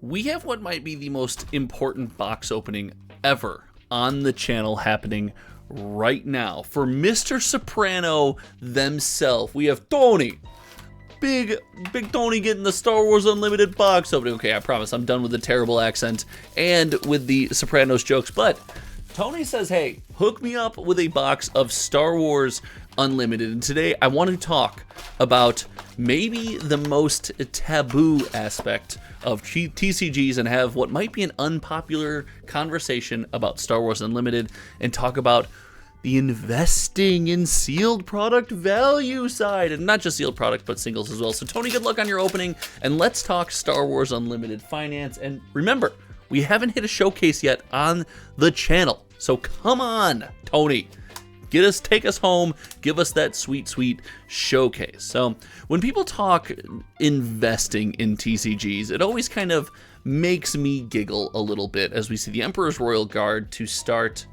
We have what might be the most important box opening ever on the channel happening right now. For Mr. Soprano themselves, we have Tony. Big Tony getting the Star Wars Unlimited box opening. Okay, I promise I'm done with the terrible accent and with the Sopranos jokes, but Tony says, hey, hook me up with a box of Star Wars Unlimited. And today I want to talk about maybe the most taboo aspect of TCGs and have what might be an unpopular conversation about Star Wars Unlimited and talk about the investing in sealed product value side, and not just sealed product, but singles as well. So Tony, good luck on your opening, and let's talk Star Wars Unlimited finance. And remember, we haven't hit a showcase yet on the channel, so come on, Tony. Take us home, give us that sweet showcase. So when people talk investing in TCGs, it always kind of makes me giggle a little bit as we see the Emperor's Royal Guard to start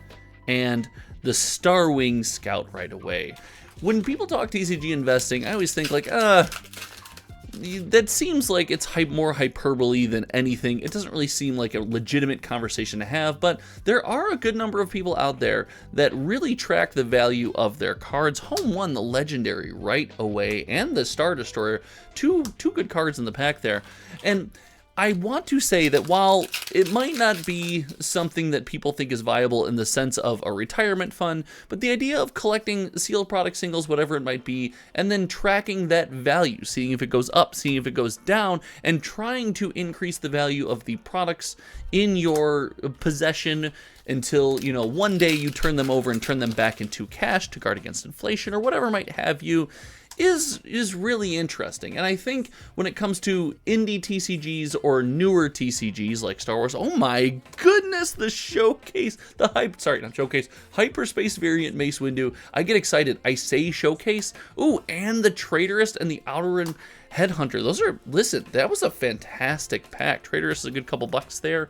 and the Star Wing Scout right away. When people talk TCG investing, I always think like, that seems like it's more hyperbole than anything. It doesn't really seem like a legitimate conversation to have, but there are a good number of people out there that really track the value of their cards. Home won the Legendary right away and the Star Destroyer, two good cards in the pack there. And I want to say that while it might not be something that people think is viable in the sense of a retirement fund, but the idea of collecting sealed product singles, whatever it might be, and then tracking that value, seeing if it goes up, seeing if it goes down, and trying to increase the value of the products in your possession until, you know, one day you turn them over and turn them back into cash to guard against inflation or whatever might have you, is really interesting. And I think when it comes to indie TCGs or newer TCGs like Star Wars, oh my goodness, the showcase, hyperspace variant Mace Windu. I get excited. I say showcase. Ooh, and the Traitorist and the Outer Rim Headhunter. Listen, that was a fantastic pack. Traitorist is a good couple bucks there.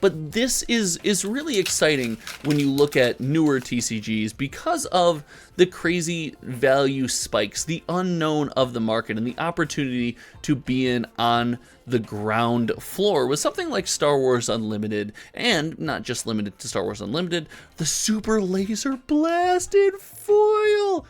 But this is really exciting when you look at newer TCGs because of the crazy value spikes, the unknown of the market, and the opportunity to be in on the ground floor with something like Star Wars Unlimited, and not just limited to Star Wars Unlimited, the Super Laser Blasted Foil.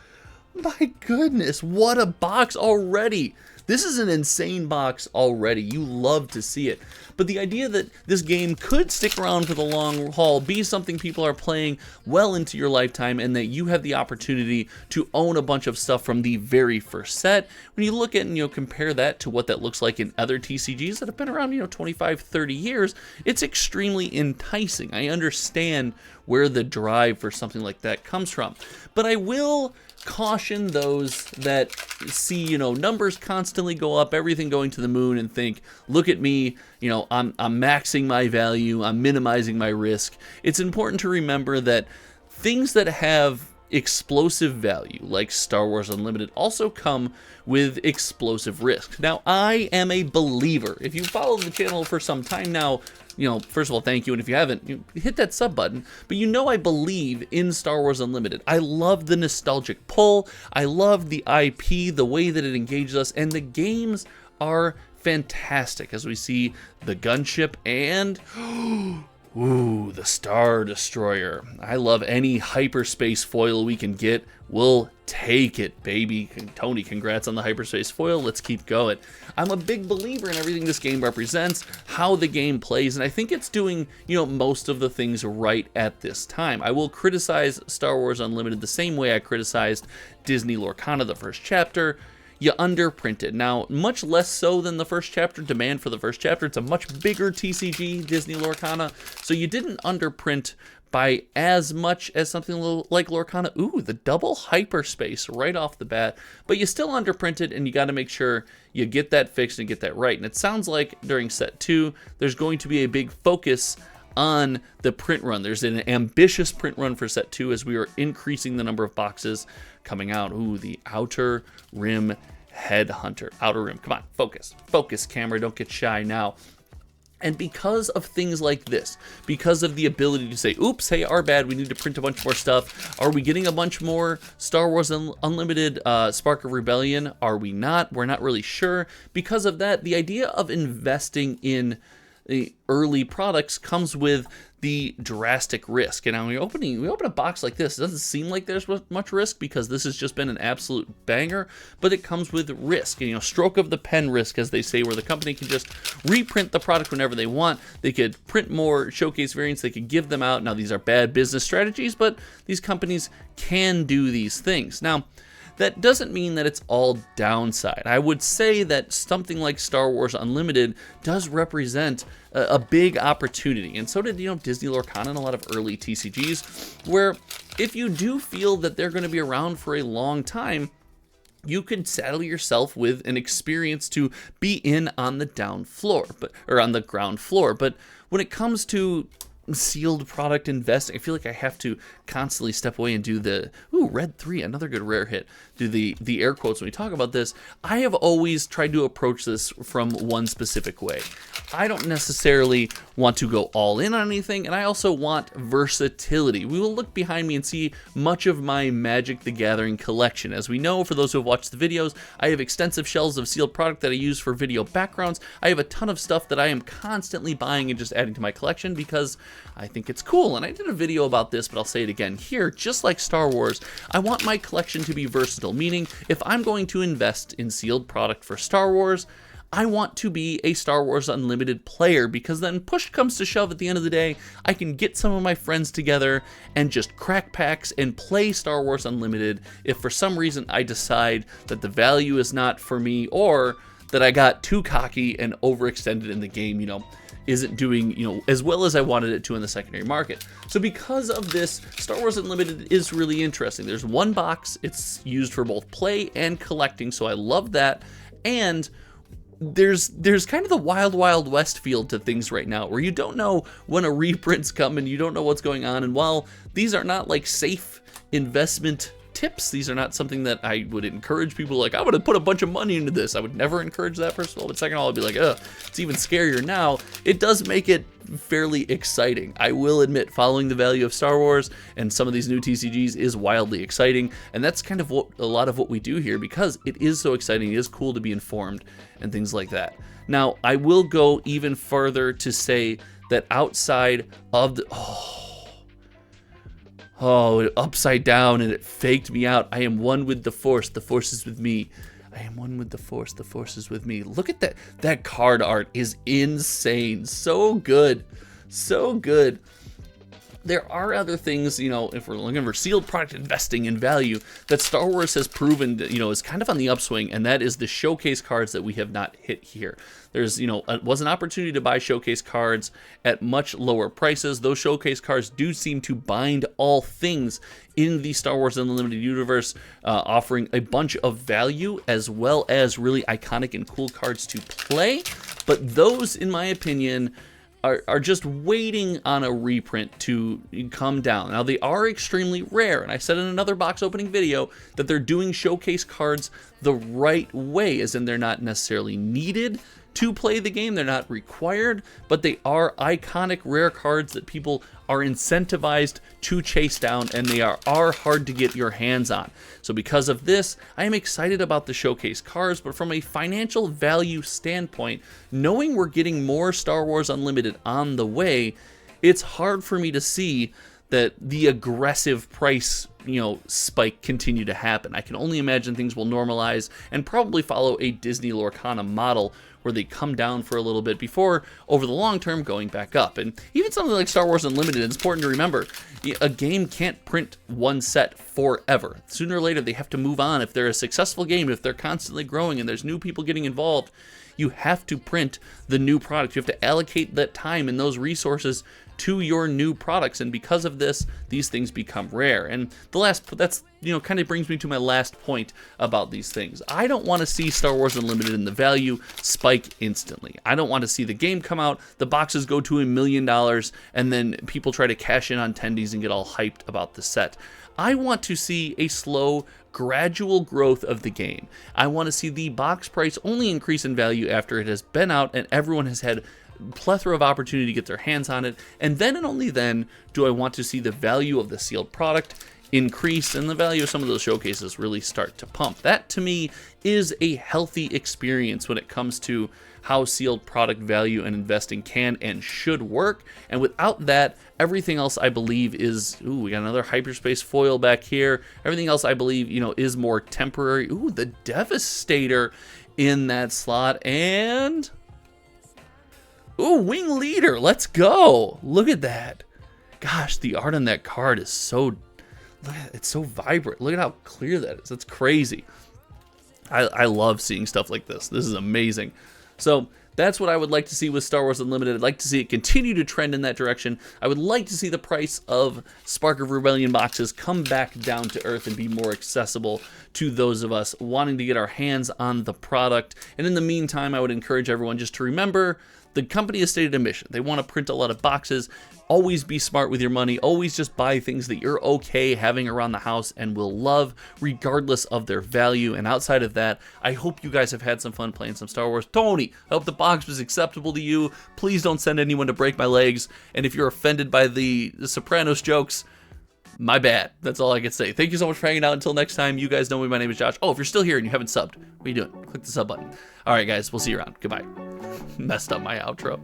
My goodness, what a box already. This is an insane box already. You love to see it. But the idea that this game could stick around for the long haul, be something people are playing well into your lifetime, and that you have the opportunity to own a bunch of stuff from the very first set, when you look at and compare that to what that looks like in other TCGs that have been around 25, 30 years, it's extremely enticing. I understand where the drive for something like that comes from. But I will caution those that see, numbers constantly go up, everything going to the moon, and think, look at me, I'm maxing my value, I'm minimizing my risk. It's important to remember that things that have explosive value, like Star Wars Unlimited, also come with explosive risk. Now, I am a believer. If you follow the channel for some time now, first of all, thank you, and if you haven't, hit that sub button. But I believe in Star Wars Unlimited. I love the nostalgic pull. I love the IP, the way that it engages us, and the games are fantastic as we see the gunship and ooh, the Star Destroyer. I love any hyperspace foil we can get. We'll take it, baby. Tony, congrats on the hyperspace foil. Let's keep going. I'm a big believer in everything this game represents, how the game plays, and I think it's doing, most of the things right at this time. I will criticize Star Wars Unlimited the same way I criticized Disney Lorcana the first chapter. You underprinted. Now, much less so than the first chapter, demand for the first chapter. It's a much bigger TCG, Disney Lorcana, so you didn't underprint by as much as something like Lorcana. Ooh, the double hyperspace right off the bat, but you still underprinted, and you got to make sure you get that fixed and get that right. And it sounds like during set 2, there's going to be a big focus on the print run. There's an ambitious print run for set 2 as we are increasing the number of boxes coming out. Ooh, the Outer Rim Headhunter. Outer Rim, come on, focus, camera, don't get shy now. And because of things like this, because of the ability to say, oops, hey, our bad, we need to print a bunch more stuff. Are we getting a bunch more Star Wars Unlimited Spark of Rebellion? Are we not? We're not really sure. Because of that, the idea of investing in the early products comes with the drastic risk. And now we open a box like this. It doesn't seem like there's much risk because this has just been an absolute banger, but it comes with risk. And, stroke of the pen risk, as they say, where the company can just reprint the product whenever they want. They could print more showcase variants. They could give them out. Now, these are bad business strategies, but these companies can do these things. Now, that doesn't mean that it's all downside. I would say that something like Star Wars Unlimited does represent a big opportunity, and so did Disney Lorcana and a lot of early TCGs, where if you do feel that they're going to be around for a long time, you could saddle yourself with an experience to be in on the ground floor. But when it comes to sealed product investing, I feel like I have to constantly step away and do the red 3, another good rare hit, do the air quotes when we talk about this. I have always tried to approach this from one specific way. I don't necessarily want to go all in on anything, and I also want versatility. We will look behind me and see much of my Magic the Gathering collection. As we know, for those who have watched the videos, I have extensive shelves of sealed product that I use for video backgrounds. I have a ton of stuff that I am constantly buying and just adding to my collection because I think it's cool. And I did a video about this, but I'll say it again here. Just like Star Wars, I want my collection to be versatile, meaning if I'm going to invest in sealed product for Star Wars, I want to be a Star Wars Unlimited player, because then push comes to shove at the end of the day, I can get some of my friends together and just crack packs and play Star Wars Unlimited if for some reason I decide that the value is not for me, or that I got too cocky and overextended in the game, isn't doing, as well as I wanted it to in the secondary market. So because of this, Star Wars Unlimited is really interesting. There's one box, it's used for both play and collecting, so I love that. And there's kind of the wild west feel to things right now, where you don't know when a reprint's coming, you don't know what's going on. And while these are not like safe investment tips, these are not something that I would encourage people like, I'm gonna put a bunch of money into this. I would never encourage that, first of all. But second of all, I'd be like, it's even scarier now. It does make it fairly exciting. I will admit, following the value of Star Wars and some of these new TCGs is wildly exciting, and that's kind of a lot of what we do here, because it is so exciting. It is cool to be informed and things like that. Now, I will go even further to say that outside of the upside down, and it faked me out. I am one with the Force is with me. I am one with the Force is with me. Look at that. That card art is insane. So good. So good. There are other things, if we're looking for sealed product investing in value, that Star Wars has proven, is kind of on the upswing, and that is the showcase cards that we have not hit here. There's, was an opportunity to buy showcase cards at much lower prices. Those showcase cards do seem to bind all things in the Star Wars Unlimited universe, offering a bunch of value as well as really iconic and cool cards to play. But those, in my opinion, are just waiting on a reprint to come down. Now, they are extremely rare, and I said in another box opening video that they're doing showcase cards the right way, as in they're not necessarily needed to play the game, they're not required, but they are iconic rare cards that people are incentivized to chase down, and they are hard to get your hands on. So because of this, I am excited about the showcase cards, but from a financial value standpoint, knowing we're getting more Star Wars Unlimited on the way, it's hard for me to see that the aggressive price, spike continue to happen. I can only imagine things will normalize and probably follow a Disney Lorcana model, where they come down for a little bit before, over the long term, going back up. And even something like Star Wars Unlimited, it's important to remember, a game can't print one set forever. Sooner or later, they have to move on. If they're a successful game, if they're constantly growing and there's new people getting involved, you have to print the new product. You have to allocate that time and those resources to your new products, and because of this, these things become rare. And that's kind of brings me to my last point about these things. I don't want to see Star Wars Unlimited and the value spike instantly. I don't want to see the game come out, the boxes go to $1 million, and then people try to cash in on tendies and get all hyped about the set. I want to see a slow, gradual growth of the game. I want to see the box price only increase in value after it has been out and everyone has had plethora of opportunity to get their hands on it, and then and only then do I want to see the value of the sealed product increase and the value of some of those showcases really start to pump. That to me is a healthy experience when it comes to how sealed product value and investing can and should work. And without that, everything else I believe is, ooh, we got another hyperspace foil back here. Everything else I believe, you know, is more temporary. Ooh, the Devastator in that slot, and ooh, Wing Leader. Let's go. Look at that. Gosh, the art on that card is so, it's so vibrant. Look at how clear that is. That's crazy. I love seeing stuff like this. This is amazing. So that's what I would like to see with Star Wars Unlimited. I'd like to see it continue to trend in that direction. I would like to see the price of Spark of Rebellion boxes come back down to earth and be more accessible to those of us wanting to get our hands on the product. And in the meantime, I would encourage everyone just to remember the company has stated a mission. They want to print a lot of boxes. Always be smart with your money. Always just buy things that you're okay having around the house and will love regardless of their value. And outside of that, I hope you guys have had some fun playing some Star Wars. Tony, I hope the box was acceptable to you. Please don't send anyone to break my legs. And if you're offended by the Sopranos jokes, my bad. That's all I can say. Thank you so much for hanging out. Until next time, you guys know me. My name is Josh. Oh, if you're still here and you haven't subbed, what are you doing? Click the sub button. All right, guys, we'll see you around. Goodbye. Messed up my outro.